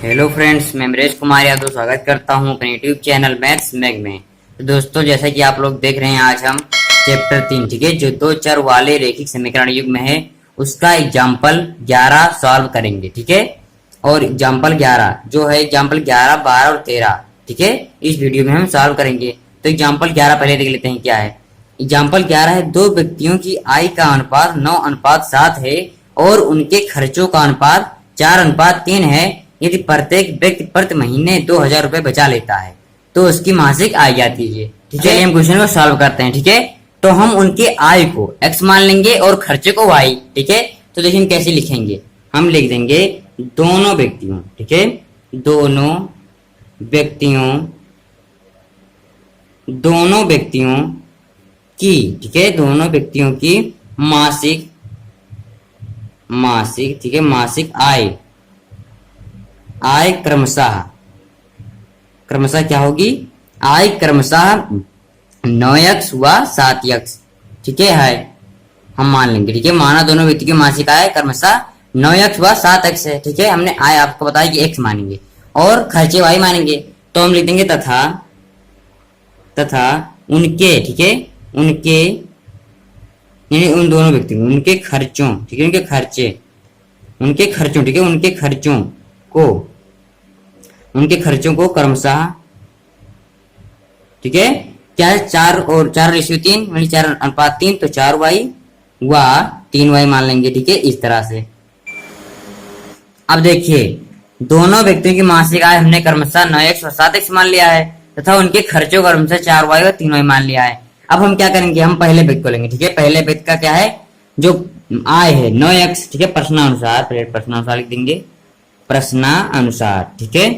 Hello friends, मैं अमरेश कुमार यादव स्वागत करता हूं अपने यूट्यूब चैनल मैथ्स मैग में। तो दोस्तों, जैसा कि आप लोग देख रहे हैं, आज हम चैप्टर 3, ठीक है, जो दो चर वाले रैखिक समीकरण युग्म है, उसका एग्जाम्पल 11 सॉल्व करेंगे। ठीक है, और एग्जाम्पल 11 जो है एग्जाम्पल 11, 12 और 13, ठीक है, इस वीडियो में हम सॉल्व करेंगे। तो एग्जाम्पल 11 पहले देख लेते हैं क्या है। एग्जाम्पल 11 है, दो व्यक्तियों की आय का अनुपात 9:7 है और उनके खर्चों का अनुपात 4:3 है। यदि प्रत्येक व्यक्ति प्रति महीने 2,000 रुपए बचा लेता है तो उसकी मासिक आय ज्ञात कीजिए। ठीक है, हम क्वेश्चन को सॉल्व करते हैं। ठीक है, तो हम उनके आय को x मान लेंगे और खर्चे को y। ठीक है, तो देखिए हम कैसे लिखेंगे। हम लिख देंगे दोनों व्यक्तियों, ठीक है, दोनों व्यक्तियों की, ठीक है, दोनों व्यक्तियों की मासिक, ठीक है, मासिक आय क्रमशः क्या होगी? आय क्रमशः 9x व 7x। ठीक है, हम मान लेंगे। ठीक है, माना दोनों व्यक्ति की मासिक आय क्रमशः 9x व 7x है। ठीक है, हमने आय आपको बताया कि x मानेंगे और खर्चे y मानेंगे। तो हम लिख देंगे तथा उनके, ठीक है, उनके यानी उन दोनों व्यक्तियों, उनके खर्चों, ठीक है, ठीक है, उनके खर्चों को क्रमशः, ठीक है, क्या है, 4 और 4:3 यानी 4:3, तो 4y व 3y मान लेंगे। ठीक है, इस तरह से। अब देखिए, दोनों व्यक्तियों की मासिक आय हमने क्रमशः 9x और 7x मान लिया है तथा उनके खर्चों का क्रमशः 4y और 3y मान लिया है। अब हम क्या करेंगे, हम पहले व्यक्ति को लेंगे। ठीक है, पहले व्यक्ति का क्या है, जो आय है 9x, ठीक है, प्रश्नानुसार, पहले प्रश्नानुसार लिख देंगे, प्रश्नानुसार, ठीक है,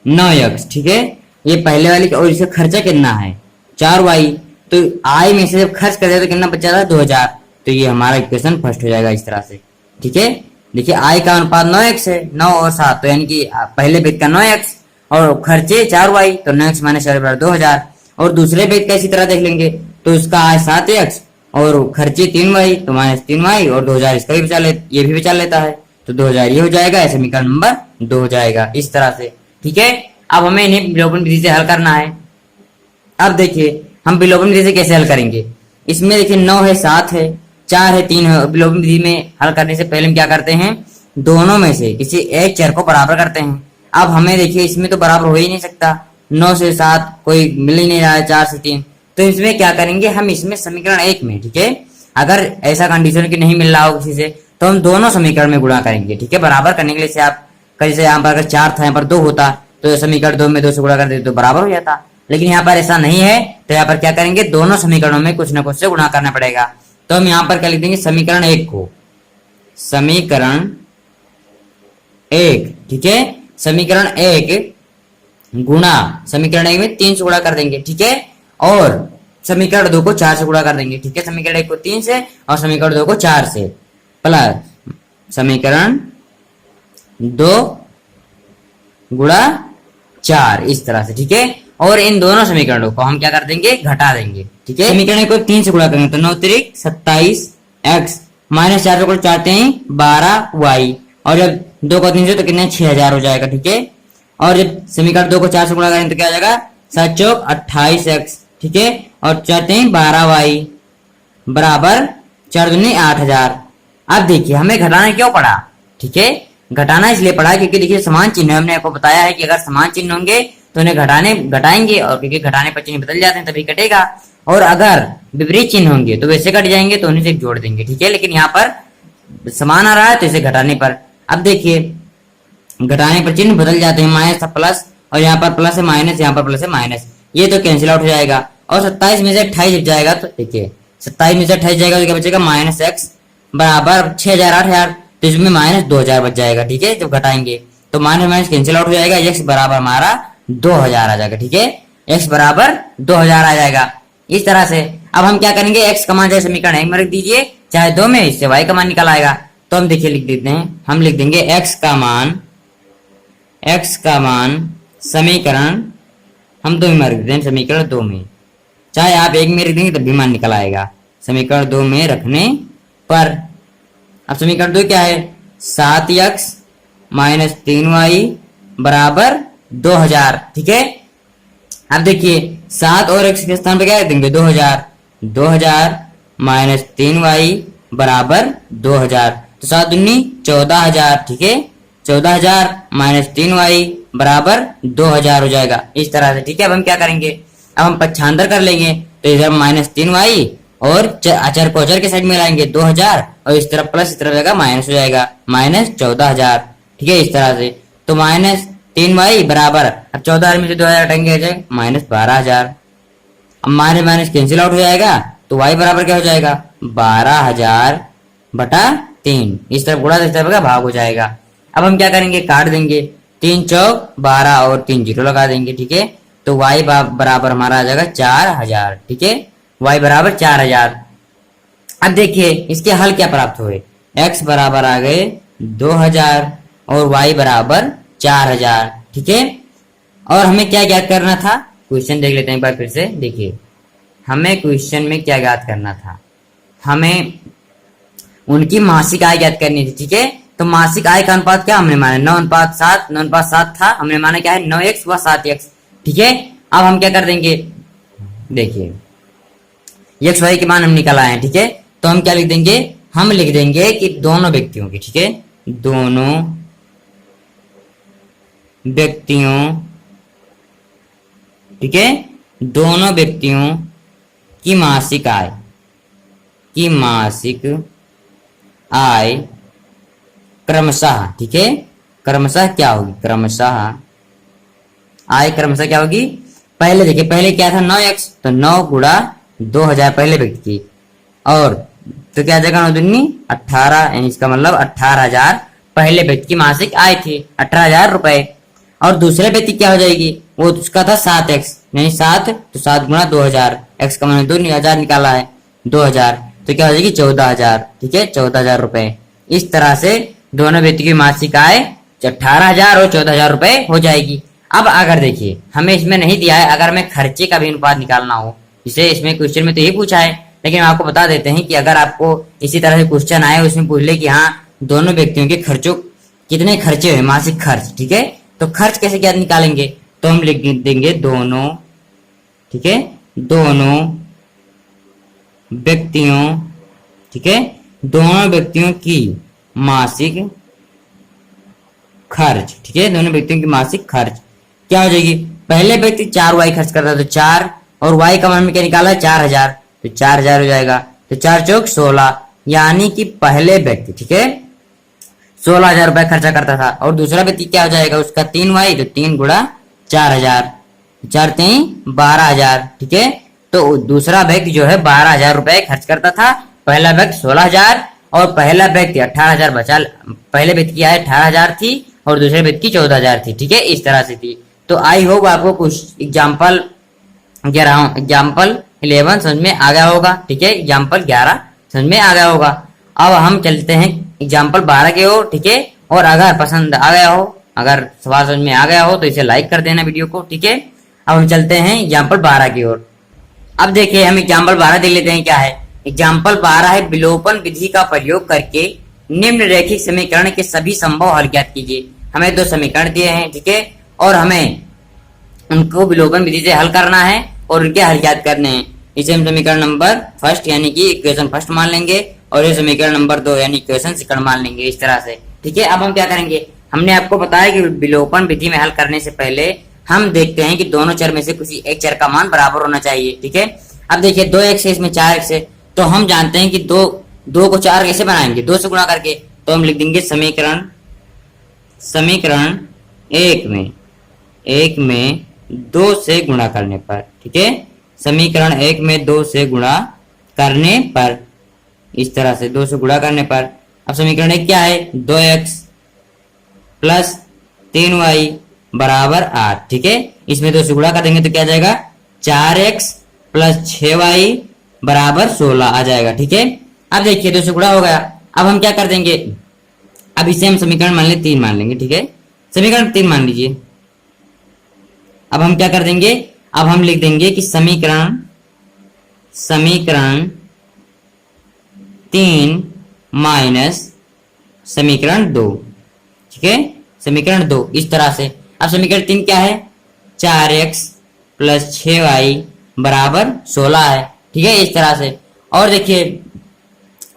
9x, ठीक है, ये पहले वाली। और इसका खर्चा कितना है, 4y। तो आय में से जब खर्च कर दिया तो कितना बचा था, 2,000। तो ये हमारा इक्वेशन फर्स्ट हो जाएगा इस तरह से। ठीक है, देखिए आय का अनुपात 9x है, 9 और 7, तो यानी कि पहले व्यक्ति का 9x और खर्चे 4y, तो 9x माइनस 4 बराबर 2,000। और दूसरे व्यक्ति का इसी तरह देख लेंगे, तो उसका आय 7x और खर्चे 3y, तो माइनस 3y और 2,000 इसका भी ये भी बचा लेता है, तो 2,000 ये हो जाएगा। समीकरण नंबर 2 हो जाएगा इस तरह से। ठीक है, अब हमें इन्हें विलोपन विधि से हल करना है। अब देखिए हम विलोपन विधि से कैसे हल करेंगे। इसमें देखिए 9 है, 7 है, 4 है, 3 है। विलोपन विधि में हल करने से पहले हम क्या करते हैं, दोनों में से किसी एक चर को बराबर करते हैं। अब हमें देखिए इसमें तो बराबर हो ही नहीं सकता, 9 से 7 कोई मिल ही नहीं रहा है, 4 से 3, तो इसमें क्या करेंगे, हम इसमें समीकरण 1 में, ठीक है, अगर ऐसा कंडीशन की नहीं मिल रहा हो किसी से, तो हम दोनों समीकरण में गुणा करेंगे। ठीक है, बराबर करने के लिए से आप जैसे यहाँ पर अगर 4 था, यहाँ पर 2 होता, तो समीकरण 2 में 2 से गुणा कर देते तो बराबर हो जाता। लेकिन यहाँ पर ऐसा नहीं है, तो यहाँ पर क्या करेंगे, दोनों समीकरणों में कुछ ना कुछ से गुणा करना पड़ेगा। तो हम यहाँ पर क्या लिख देंगे, समीकरण 1 को, समीकरण 1, ठीक है, समीकरण 1 गुणा समीकरण 1 में 3 से गुणा कर देंगे। ठीक है, और समीकरण 2 को 4 से गुणा कर देंगे। ठीक है, समीकरण 1 को 3 से और समीकरण 2 को 4 से, प्लस समीकरण 2 गुणा 4 इस तरह से। ठीक है, और इन दोनों समीकरणों को हम क्या कर देंगे, घटा देंगे। ठीक है, समीकरण को 3 से गुणा करेंगे तो 9 त्रिक 27x माइनस 4 को 4 3 12y, और जब 2 को 3 से तो कितने 6,000 हो जाएगा। ठीक है, और जब समीकरण 2 को 4 से गुणा करेंगे तो क्या हो जाएगा, 7 चौक 28x, ठीक है, और 4 3 12y बराबर 4 दूनी 8,000। अब देखिए हमें घटाना क्यों पड़ा। ठीक है, घटाना इसलिए पड़ा क्योंकि देखिए समान चिन्ह, हमने आपको बताया है कि अगर समान चिन्ह होंगे तो उन्हें घटाएंगे, और क्योंकि घटाने पर चिन्ह बदल जाते हैं तभी कटेगा, और अगर विपरीत चिन्ह होंगे तो वैसे कट जाएंगे, तो उन्हें से जोड़ देंगे। ठीक है, लेकिन यहाँ पर समान आ रहा है तो इसे घटाने पर, अब देखिए घटाने पर चिन्ह बदल जाते हैं, माइनस प्लस, और यहाँ पर प्लस है माइनस, यहाँ पर प्लस है माइनस, ये तो कैंसिल आउट हो जाएगा। और 27 में से 28 जाएगा, तो देखिए 27 में से 28 जाएगा तो क्या बचेगा, माइनस x बराबर 6,000 8,000, तो इसमें माइनस 2,000 बच जाएगा। ठीक है, जब घटाएंगे तो माइनस माइनस कैंसिल आउट हो जाएगा, x बराबर हमारा 2,000 आ जाएगा। ठीक है, x बराबर 2,000 आ जाएगा इस तरह से। अब हम क्या करेंगे, x का मान चाहे समीकरण 1 में रख दीजिए चाहे 2 में, इससे y का मान निकल आएगा। तो हम देखिए लिख देते हैं, हम लिख देंगे x का मान समीकरण हम 2 में रख देते हैं, समीकरण 2 में, चाहे आप 1 में रख देंगे तब भी मान निकल आएगा समीकरण 2 में रखने पर। अब समीकरण 2 क्या है, 7x माइनस 3y बराबर 2000। ठीक है, अब देखिए 7 और x के स्थान पे क्या देंगे 2000, 2000 माइनस 3y बराबर 2000, तो 7 दूनी 14000। ठीक है, 14000 माइनस 3y बराबर 2000 हो जाएगा इस तरह से। ठीक है, अब हम क्या करेंगे, अब हम पक्षांतर कर लेंगे, तो इधर माइनस 3y और अचर को अचर के साइड में लाएंगे 2000, और इस तरफ प्लस, इस तरफ जाएगा माइनस हो जाएगा माइनस 14000। ठीक है, इस तरह से। तो माइनस 3y बराबर, अब 14000 में से 2000 हटाएंगे माइनस 12000। अब माइनस माइनस कैंसिल आउट हो जाएगा, तो y बराबर क्या हो जाएगा 12000 बटा 3, इस तरफ गुणा इस तरफ का भाग हो जाएगा। अब हम क्या करेंगे, काट देंगे, 3 चौक 12 और 3 जीरो लगा देंगे। ठीक है, तो y बराबर हमारा आ जाएगा 4000। ठीक है, y बराबर 4000। अब देखिए इसके हल क्या प्राप्त हुए, x बराबर आ गए 2000 और y बराबर 4000। ठीक है, और हमें क्या ज्ञात करना था, क्वेश्चन देख लेते हैं एक बार फिर से। देखिए हमें क्वेश्चन में क्या ज्ञात करना था, हमें उनकी मासिक आय ज्ञात करनी थी। ठीक है, तो मासिक आय का अनुपात क्या हमने माना 9:7, 9:7 था, हमने माना क्या है 9x व 7x। ठीक है, अब हम क्या कर देंगे, देखिए x y के मान हम निकल आए हैं। ठीक है, तो हम क्या लिख देंगे, हम लिख देंगे कि दोनों व्यक्तियों की, ठीक है, दोनों व्यक्तियों, ठीक है, दोनों व्यक्तियों की मासिक आय, की मासिक आय क्रमशः, ठीक है, क्रमशः क्या होगी, क्रमशः आय क्रमशः क्या होगी, पहले देखिए पहले क्या था 9x, तो 9 गुणा 2000 पहले व्यक्ति की, और तो क्या जगह 9 दूनी 18, यानी इसका मतलब 18000 पहले व्यक्ति की मासिक आय थी 18000 रुपए। और दूसरे व्यक्ति क्या हो जाएगी, वो उसका था 7x, यानी 7, तो 7 गुणा 2000, x का मान 2000 निकाला है 2000, तो क्या हो जाएगी 14000। ठीक है, 14000 रुपए। इस तरह से दोनों व्यक्ति की मासिक आय 18000 और 14000 रुपए हो जाएगी। अब अगर देखिए हमें इसमें नहीं दिया है, अगर हमें खर्चे का भी अनुपात निकालना हो, जिसे इसमें क्वेश्चन में तो यही पूछा है, लेकिन हम आपको बता देते हैं कि अगर आपको इसी तरह से क्वेश्चन आए उसमें पूछ ले कि हाँ दोनों व्यक्तियों के खर्चों कितने खर्चे हुए मासिक खर्च, ठीक है, तो खर्च कैसे क्या निकालेंगे, तो हम लिख देंगे दोनों, ठीक है, दोनों व्यक्तियों, ठीक है, दोनों व्यक्तियों की मासिक खर्च, ठीक है, दोनों व्यक्तियों की मासिक खर्च क्या हो जाएगी, पहले व्यक्ति 4y खर्च करता है तो 4, और y का मान में क्या निकाला 4000, तो 4000 हो जाएगा, तो 4 चौक 16, यानी कि पहले व्यक्ति, ठीक है, 16000 रुपए खर्चा करता था, और दूसरा व्यक्ति क्या हो जाएगा उसका 3y, तो 3 गुणा 4000, 4 3 12000, ठीक है, तो दूसरा व्यक्ति जो है 12000 रुपए खर्च करता था, पहला व्यक्ति 16000 और पहला व्यक्ति 18000 बचा, पहले व्यक्ति की आय 18000 थी और दूसरे व्यक्ति की 14000 थी। ठीक है, इस तरह से थी। तो आई होप आपको कुछ एग्जाम्पल 11 समझ में आ गया होगा। ठीक है, एग्जाम्पल 11 समझ में आ गया होगा। अब हम चलते हैं एग्जाम्पल 12 के ओर। ठीक है, और अगर पसंद आ गया हो, अगर सवाल समझ में आ गया हो तो इसे लाइक कर देना वीडियो को। ठीक है, अब हम चलते हैं एग्जाम्पल 12 की ओर। अब देखिए हम एग्जाम्पल 12 देख लेते हैं क्या है। एग्जाम्पल 12 है, विलोपन विधि का प्रयोग करके निम्न रैखिक समीकरण के सभी संभव हल ज्ञात कीजिए। हमें 2 समीकरण दिए हैं, ठीक है, और हमें उनको विलोपन विधि से हल करना है और उनके हल ज्ञात करने हैं। इसे हम समीकरण नंबर फर्स्ट यानी कि इक्वेशन फर्स्ट मान लेंगे, और ये समीकरण नंबर 2 यानी इक्वेशन सेकंड मान लेंगे, इस तरह से। ठीक है, अब हम क्या करेंगे, हमने आपको बताया कि विलोपन विधि में हल करने से पहले हम देखते हैं कि दोनों चर में से किसी एक चर का मान बराबर होना चाहिए। ठीक है, अब देखिए 2x है, इसमें 4x है, तो हम जानते हैं कि 2 को 4 कैसे बनाएंगे, 2 से गुणा करके। तो हम लिख देंगे समीकरण 1 में 2 से गुणा करने पर, ठीक है, समीकरण 1 में 2 से गुणा करने पर, इस तरह से 2 से गुणा करने पर। अब समीकरण 1 क्या है, 2x प्लस 3y बराबर 8। ठीक है, इसमें 2 से गुणा कर देंगे तो क्या जाएगा 4x प्लस 6y बराबर 16 आ जाएगा। ठीक है, अब देखिए 2 से गुणा हो गया। अब हम क्या कर देंगे, अब इसे हम समीकरण मान ले 3 मान लेंगे। ठीक है, समीकरण 3 मान लीजिए। अब हम क्या कर देंगे, अब हम लिख देंगे कि समीकरण 3 माइनस समीकरण 2, ठीक है, समीकरण 2 इस तरह से। अब समीकरण 3 क्या है, 4x प्लस 6y बराबर 16 है, ठीक है, इस तरह से। और देखिए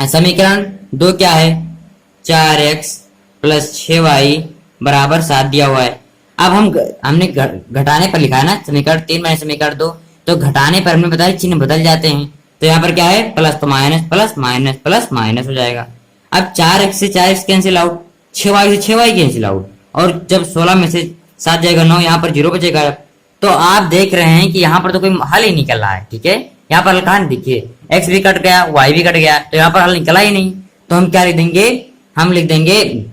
समीकरण 2 क्या है, 4x प्लस 6y बराबर 7 दिया हुआ है। अब हमने घटाने पर लिखा है ना, समीकरण 3 माइनस समीकरण 2, तो घटाने पर हमने बताया चिन्ह बदल जाते हैं। तो यहाँ पर क्या है, प्लस तो minus, plus minus plus minus हो जाएगा। अब 4x से 4x कैंसिल आउट, 6y से 6y कैंसिल आउट, और जब 16 में से 7 जाएगा 9, यहाँ पर 0 बचेगा। तो आप देख रहे हैं कि यहाँ पर तो कोई हल ही निकल रहा है, ठीक है। यहाँ पर हल कहाँ देखिए, x भी कट गया, y भी कट गया, तो यहाँ पर हल निकला ही नहीं। तो हम क्या लिख देंगे, हम लिख देंगे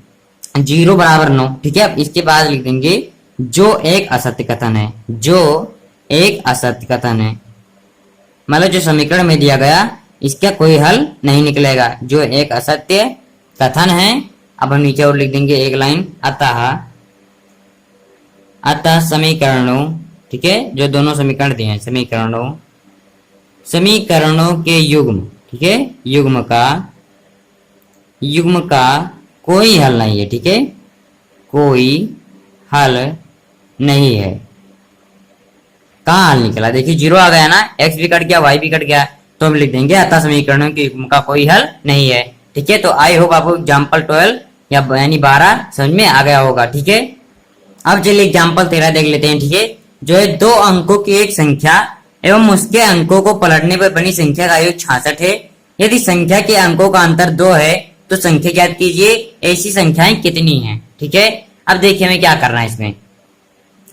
0 बराबर 9, ठीक है। अब इसके बाद लिख देंगे जो एक असत्य कथन है, जो एक असत्य कथन है, मतलब जो समीकरण में दिया गया इसका कोई हल नहीं निकलेगा, जो एक असत्य कथन है। अब हम नीचे और लिख देंगे एक लाइन, अतः समीकरणों, ठीक है, जो दोनों समीकरण दिए हैं, समीकरणों के युग्म, ठीक है, युग्म का कोई हल नहीं है, ठीक है, कोई हल नहीं है। कहाँ हल निकला, देखिए 0 आ गया ना, x भी कट गया, y भी कट गया, तो हम लिख देंगे अतः समीकरणों के युग्म का कोई हल नहीं है, ठीक है। तो आई होप आपको एग्जाम्पल 12 यानी 12 समझ में आ गया होगा, ठीक है। अब चलिए एग्जाम्पल 13 देख लेते हैं, ठीक है। जो है 2 अंकों की एक संख्या एवं उसके अंकों को पलटने पर बनी संख्या का योग 66 है। यदि संख्या के अंकों का अंतर 2 है तो संख्या ज्ञात कीजिए, ऐसी संख्याएं कितनी हैं, ठीक है। अब देखिए हमें क्या करना है, इसमें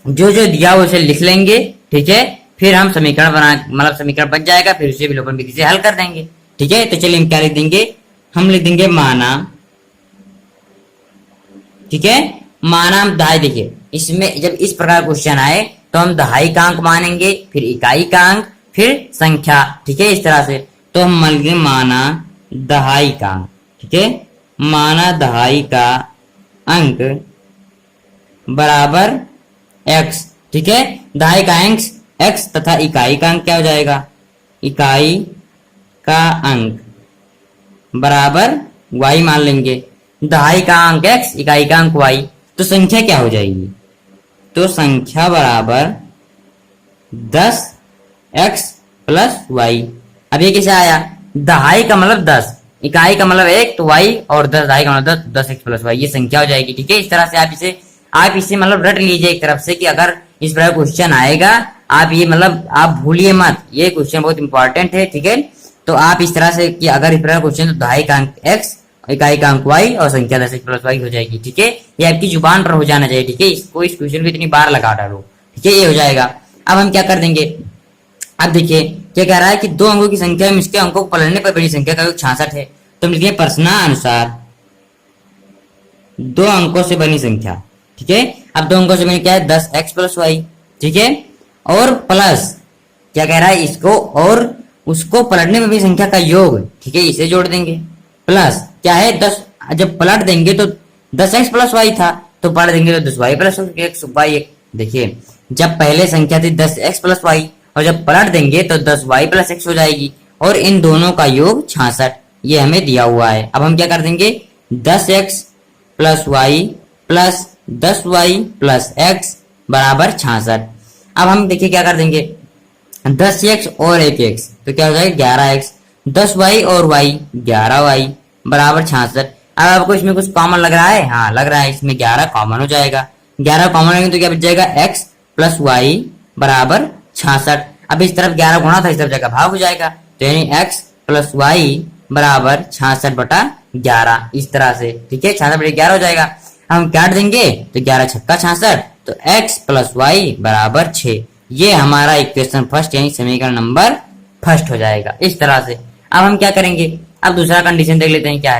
जो जो दिया हो उसे लिख लेंगे, ठीक है। फिर हम समीकरण मतलब समीकरण बन जाएगा, फिर उसे विलोपन विधि से हल कर देंगे, ठीक है। तो चलिए हम क्या लिख देंगे, हम लिख देंगे माना, ठीक है, माना हम दहाई। देखिए इसमें जब इस प्रकार क्वेश्चन आए तो हम दहाई का अंक मानेंगे, फिर इकाई का अंक, फिर संख्या, ठीक है, इस तरह से। तो हम मान लेंगे माना दहाई का अंक, ठीक है, माना दहाई का अंक बराबर x, ठीक है। दहाई का अंक x तथा इकाई का अंक क्या हो जाएगा, इकाई का अंक बराबर y मान लेंगे। दहाई का अंक x, इकाई का अंक y, तो संख्या क्या हो जाएगी, तो संख्या बराबर 10x प्लस y। अब ये कैसे आया, दहाई का मतलब 10, इकाई का मतलब 1, तो y, और 10 दहाई का मतलब 10x प्लस y, ये संख्या हो जाएगी, ठीक है। इस तरह से आप इसे मतलब रट लीजिए एक तरफ से कि अगर इस प्रकार क्वेश्चन आएगा, आप ये मतलब आप भूलिए मत, ये क्वेश्चन बहुत इंपॉर्टेंट है, ठीक है। तो आप इस तरह से कि अगर इस प्रकार क्वेश्चन, तो दहाई का अंक x, इकाई का अंक y और संख्या 10x प्लस y हो जाएगी, ठीक है। ये आपकी जुबान पर हो जाना चाहिए, ठीक है। इसको इस क्वेश्चन को इतनी बार लगा डालो, ठीक है, ये हो जाएगा। अब हम क्या कर देंगे, अब देखिए क्या कह रहा है कि 2 अंकों की संख्या में इसके अंकों को पलटने पर बड़ी संख्या का योग 66 है। तो हम लिखिए प्रश्नानुसार 2 अंकों से बनी संख्या, ठीक है। अब 2 अंकों से बनी क्या है, 10x प्लस y, ठीक है, और प्लस क्या कह रहा है, इसको और उसको पलटने में भी संख्या का योग, ठीक है, इसे जोड़ देंगे। प्लस क्या है 10, जब पलट देंगे तो 10x प्लस y था, तो पलट देंगे तो 10y प्लस y। देखिए जब पहले संख्या थी 10x प्लस y, और जब पलट देंगे तो 10y प्लस x हो जाएगी, और इन दोनों का योग 66, ये हमें दिया हुआ है। अब हम क्या कर देंगे, 10x plus y plus 10y plus x बराबर 66। अब हम देखिए क्या कर देंगे, 10x और 1x, तो क्या हो जाएगा 11x, 10y और y 11y बराबर 66। अब आपको इसमें कुछ कॉमन लग रहा है, हाँ लग रहा है, इसमें 11 कॉमन हो जाएगा, 11 कॉमन होंगे तो क्या बच जाएगा, x प्लस y बराबर 66। अब इस तरफ 11 गुणा था, इस तरफ जगह भाग हो जाएगा, तो यानी x प्लस y बराबर 66 बटा 11, इस तरह से, ठीक है, 66 बटा 11 हो जाएगा। हम काट देंगे तो 11 छक्का 66, तो x प्लस y बराबर 6, ये हमारा इक्वेशन फर्स्ट यानी समीकरण नंबर फर्स्ट हो जाएगा, इस तरह से। अब हम क्या करेंगे, अब दूसरा कंडीशन देख लेते हैं, क्या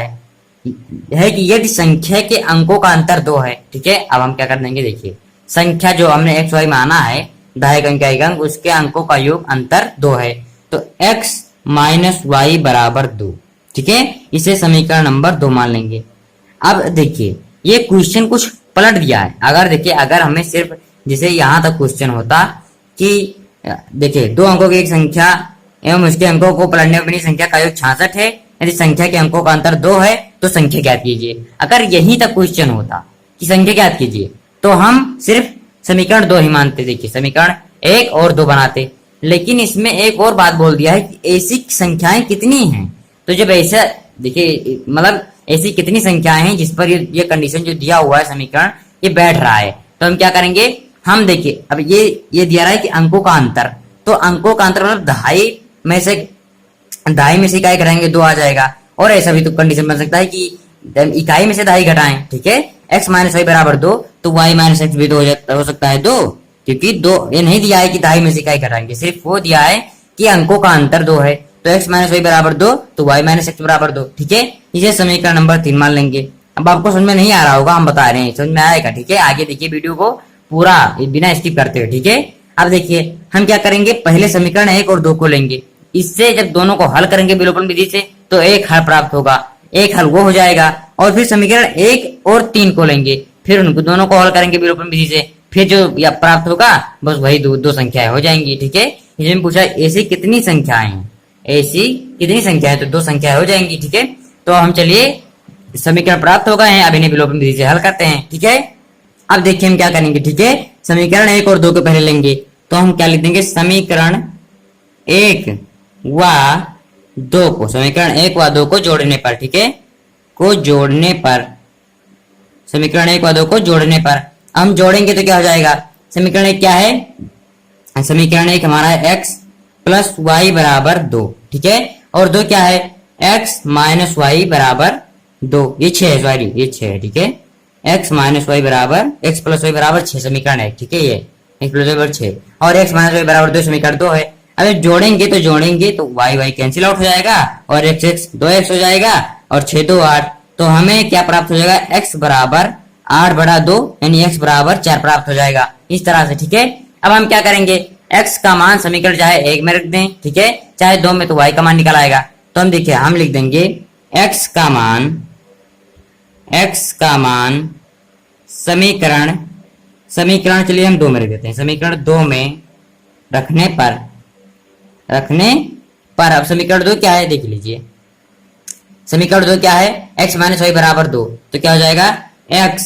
है कि यदि संख्या के अंकों का अंतर 2 है, ठीक है। अब हम क्या कर देंगे, देखिए संख्या जो हमने x y माना है, दहाई का अंक, उसके अंकों का योग अंतर 2 है, तो x माइनस y बराबर 2, ठीक है, इसे समीकरण नंबर 2 मान लेंगे। अब देखिए ये क्वेश्चन कुछ पलट दिया है, अगर देखिए अगर हमें सिर्फ जैसे यहां तक क्वेश्चन होता कि देखिए 2 अंकों की एक संख्या एवं उसके अंकों को पलटने पर बनी संख्या का योग 66 है, यदि संख्या के अंकों का अंतर 2 है तो संख्या ज्ञात कीजिए, अगर यहीं तक क्वेश्चन होता की संख्या ज्ञात कीजिए, तो हम सिर्फ समीकरण 2 ही मानते। देखिए समीकरण 1 और 2 बनाते, लेकिन इसमें एक और बात बोल दिया है कि ऐसी संख्याएं कितनी हैं। तो जब ऐसा देखिए मतलब ऐसी कितनी संख्याएं हैं जिस पर ये कंडीशन जो दिया हुआ है समीकरण ये बैठ रहा है, तो हम क्या करेंगे, हम देखिए अब ये दिया रहा है कि अंकों का अंतर, तो अंकों का अंतर मतलब दहाई में से इकाई घटाएंगे 2 आ जाएगा। और ऐसा भी तो कंडीशन बन सकता है कि इकाई में से दहाई घटाएं, ठीक है, x माइनस वाई बराबर 2, तो y माइनस एक्स भी तो हो सकता है 2, क्योंकि 2 ये नहीं दिया है कि दहाई में से इकाई घटाएंगे, सिर्फ वो दिया है कि अंकों का अंतर 2 है, तो x माइनस वाई बराबर 2, तो y माइनस एक्स बराबर 2, ठीक है। इसे समीकरण नंबर 3 मान लेंगे। अब आपको समझ में नहीं आ रहा होगा, हम बता रहे हैं, समझ में आएगा, ठीक है। आगे देखिए वीडियो को पूरा बिना स्किप करते हुए, ठीक है। अब देखिए हम क्या करेंगे, पहले समीकरण 1 और 2 को लेंगे, इससे जब दोनों को हल करेंगे विलोपन विधि से तो एक हल प्राप्त होगा, एक हल वो हो जाएगा। और फिर समीकरण 1 और 3 को लेंगे, फिर उनको दोनों को हल करेंगे विलोपन विधि से, फिर जो या प्राप्त होगा बस वही दो संख्याएं हो जाएंगी, ठीक है। इसमें पूछा ऐसी कितनी संख्याएं हैं, ऐसी कितनी संख्या है, तो 2 संख्याएं हो जाएंगी, ठीक है। तो हम चलिए समीकरण प्राप्त हो गए हैं, अब इन्हें विलोपन विधि से हल करते हैं, ठीक है। अब देखिए हम क्या करेंगे, ठीक है, समीकरण 1 और 2 को पहले लेंगे, तो हम क्या लिख देंगे, समीकरण 1 व 2 को, समीकरण 1 व 2 को जोड़ने पर, ठीक है, को जोड़ने पर, समीकरण 1 व 2 को जोड़ने पर हम जोड़ेंगे तो क्या हो जाएगा, समीकरण 1 क्या है, समीकरण 1 हमारा है x प्लस वाई बराबर 2, ठीक है, और 2 क्या है, x माइनस वाई बराबर 2, ये 6 है, सॉरी ये 6 है, ठीक है, x माइनस वाई बराबर x प्लस वाई बराबर 6 समीकरण 1, ठीक है, ये x प्लस वाई बराबर 6 और x माइनस वाई बराबर 2 समीकरण 2 है। अब जोड़ेंगे तो y कैंसिल आउट हो जाएगा और x 2x हो जाएगा और 6 2 8, तो हमें क्या प्राप्त हो जाएगा, x बराबर 8 बड़ा 2 यानी x बराबर 4 प्राप्त हो जाएगा, इस तरह से, ठीक है। अब हम क्या करेंगे, x का मान समीकरण चाहे 1 में रख दें, ठीक है, चाहे 2 में, तो y का मान निकल आएगा। तो हम देखिए हम लिख देंगे x का मान समीकरण चलिए हम 2 में रख देते हैं, समीकरण 2 में रखने पर अब समीकरण 2 क्या है देख लीजिए, समीकरण 2 क्या है, x माइनस वाई बराबर 2, तो क्या हो जाएगा, x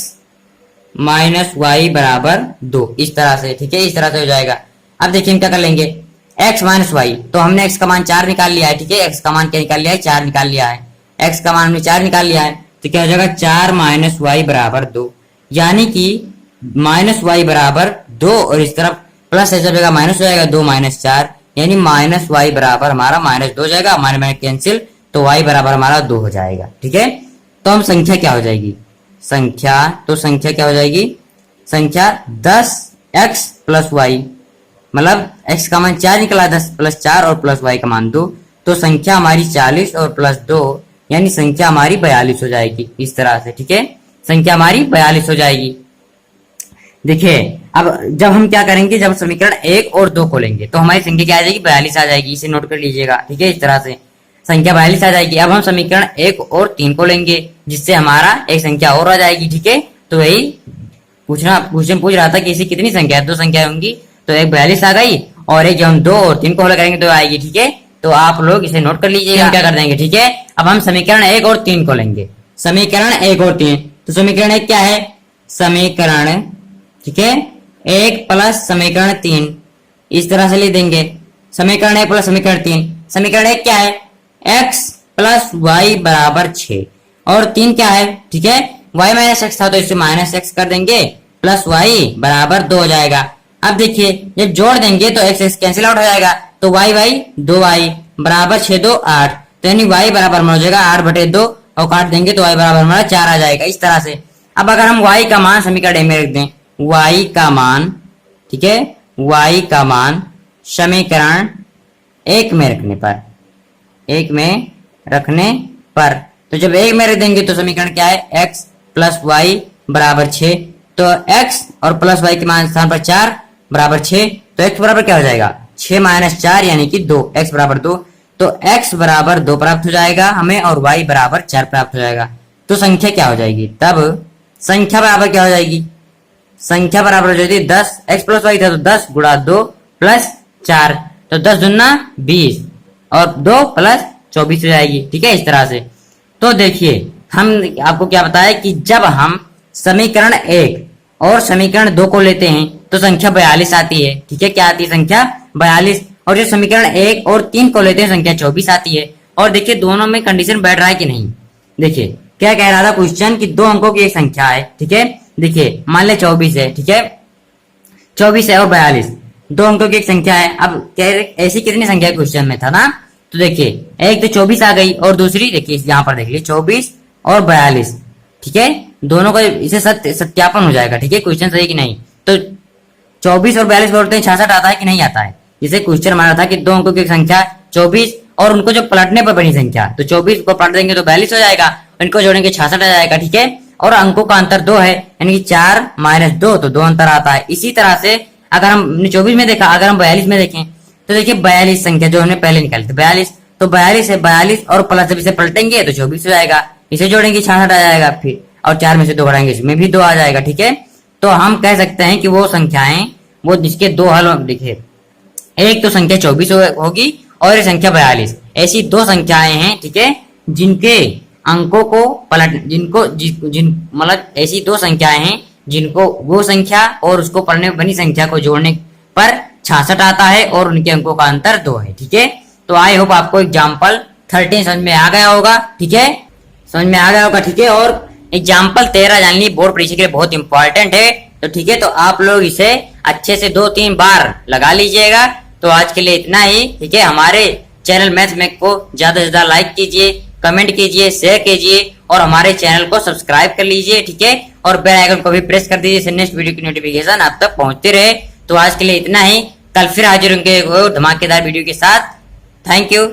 माइनस वाई बराबर 2, इस तरह से, ठीक है, इस तरह से हो जाएगा। अब देखिए हम क्या कर लेंगे, x माइनस वाई, तो हमने x का मान 4 निकाल लिया है, ठीक है, x का मान क्या निकाल लिया है, 4 निकाल लिया है, x का मान हमने 4 निकाल लिया है, तो क्या हो जाएगा, 4 माइनस वाई बराबर 2, यानी कि माइनस वाई बराबर 2 और इस तरफ प्लस ऐसा जगह माइनस हो जाएगा, 2 माइनस 4 यानी माइनस वाई बराबर हमारा माइनस 2 हो जाएगा, हमारे माइनस कैंसिल, तो y बराबर हमारा 2 हो जाएगा, ठीक है। तो हम संख्या क्या हो जाएगी, संख्या क्या हो जाएगी, संख्या 10x प्लस वाई, मतलब x का मान 4 निकला, 10 प्लस 4 और प्लस y का मान 2, तो संख्या हमारी 40 और प्लस 2 यानी संख्या हमारी 42 हो जाएगी, इस तरह से, ठीक है, संख्या हमारी 42 हो जाएगी। देखिए अब जब हम क्या करेंगे, जब समीकरण 1 और 2 को लेंगे तो हमारी संख्या क्या आ जाएगी, 42 आ जाएगी, इसे नोट कर लीजिएगा, ठीक है, इस तरह से संख्या 42 आ जाएगी। अब हम समीकरण 1 और 3 को लेंगे, जिससे हमारा एक संख्या और आ जाएगी, ठीक है। तो यही पूछ रहा था कि ऐसी कितनी संख्या है, 2 संख्या होंगी, तो एक 42 आ गई और एक जब हम 2 और 3 को हल करेंगे तो आएगी, ठीक है। तो आप लोग इसे नोट कर लीजिएगा, क्या कर देंगे, ठीक है। अब हम समीकरण 1 और 3 को लेंगे, समीकरण 1 और 3, तो समीकरण 1 क्या है, समीकरण, ठीक है, 1 प्लस समीकरण 3, इस तरह से लिख देंगे, समीकरण 1 प्लस समीकरण 3, समीकरण 1 क्या है, x प्लस वाई बराबर 6 और 3 क्या है, ठीक है, y माइनस एक्स था तो इसे माइनस एक्स कर देंगे, प्लस y बराबर 2 हो जाएगा। अब देखिए जब जोड़ देंगे तो x कैंसिल आउट हो जाएगा, तो y 2y बराबर 6 2 8, तो यानी y बराबर हो जाएगा 8/2 और काट देंगे तो y बराबर हमारा 4 आ जाएगा, इस तरह से। अब अगर हम y का मान समीकरण में रख दें, y का मान, ठीक है, y का मान समीकरण 1 में रखने पर, तो जब 1 में रख देंगे तो समीकरण क्या है, x प्लस वाई बराबर 6, तो x और प्लस वाई के मान स्थान पर 4 बराबर 6, तो x बराबर क्या हो जाएगा, 6 माइनस 4 यानी कि 2, x बराबर 2, तो x बराबर 2 प्राप्त हो जाएगा हमें और y बराबर 4 प्राप्त हो जाएगा। तो संख्या क्या हो जाएगी, तब संख्या बराबर क्या हो जाएगी, संख्या बराबर हो जाएगी 10, x प्लस वाई था तो 10 गुणा 2 प्लस 4, तो 10 दूना 20 और 2 प्लस 24 हो जाएगी, ठीक है, इस तरह से। तो देखिए हम आपको क्या बताया कि जब हम समीकरण 1 और समीकरण 2 को लेते हैं तो संख्या 42 आती है। ठीक है, क्या आती है? संख्या 42। और जो समीकरण 1 और 3 को लेते हैं संख्या 24 आती है। और देखिए दोनों में कंडीशन बैठ रहा है कि नहीं। देखिए क्या कह रहा था क्वेश्चन कि 2 अंकों की एक संख्या है। ठीक है, देखिए मान ले 24 है। ठीक है, 24 है और 42 2 अंकों की एक संख्या है। अब ऐसी कितनी संख्या क्वेश्चन में था ना, तो देखिए एक तो 24 आ गई और दूसरी देखिए यहाँ पर देख लीजिए 24 और 42। ठीक है, दोनों का इसे सत्यापन हो जाएगा। ठीक है, क्वेश्चन सही कि नहीं। तो 24 और 42 जोड़ते हैं 66 आता है कि नहीं आता है। जिसे क्वेश्चन हमारा था कि 2 अंकों की संख्या 24 और उनको जो पलटने पर बनी संख्या, तो 24 को पलट देंगे तो 42 हो जाएगा, इनको जोड़ेंगे 66 आ जाएगा। ठीक है, और अंकों का अंतर 2 है, यानी कि 4 - 2, तो 2 अंतर आता है। इसी तरह से अगर हम 24 में देखा, अगर हम 42 में देखें तो देखिए 42 संख्या जो हमने पहले निकाली थी 42, तो 42 है, 42 और प्लस जब इसे पलटेंगे तो 24 हो जाएगा, इसे जोड़ेंगे 66 आ जाएगा फिर, और 4 में से 2 घटाएंगे इसमें भी 2 आ जाएगा। ठीक है, तो हम कह सकते हैं कि वो संख्याएं वो जिसके 2 हल देखिए, एक तो संख्या 24 होगी और एक संख्या 42, ऐसी 2 संख्याएं हैं। ठीक है, जिनके अंकों को पलट जिन मतलब ऐसी 2 संख्याएं हैं जिनको वो संख्या और उसको पढ़ने में बनी संख्या को जोड़ने पर 66 आता है और उनके अंकों का अंतर 2 है। ठीक है, तो आई होप आपको एग्जाम्पल 13 समझ में आ गया होगा। ठीक है, समझ में आ गया होगा। ठीक है, और एग्जाम्पल 13 जान ली बोर्ड परीक्षा के लिए बहुत इंपॉर्टेंट है। तो ठीक है, तो आप लोग इसे अच्छे से 2-3 बार लगा लीजिएगा। तो आज के लिए इतना ही। ठीक है, हमारे चैनल मैथ मैक को ज्यादा से ज्यादा लाइक कीजिए, कमेंट कीजिए, शेयर कीजिए और हमारे चैनल को सब्सक्राइब कर लीजिए। ठीक है, और बेल आइकन को भी प्रेस कर दीजिए, नेक्स्ट वीडियो की नोटिफिकेशन आप तक पहुंचते रहे। तो आज के लिए इतना ही, कल फिर हाजिर होंगे धमाकेदार वीडियो के साथ। Thank you.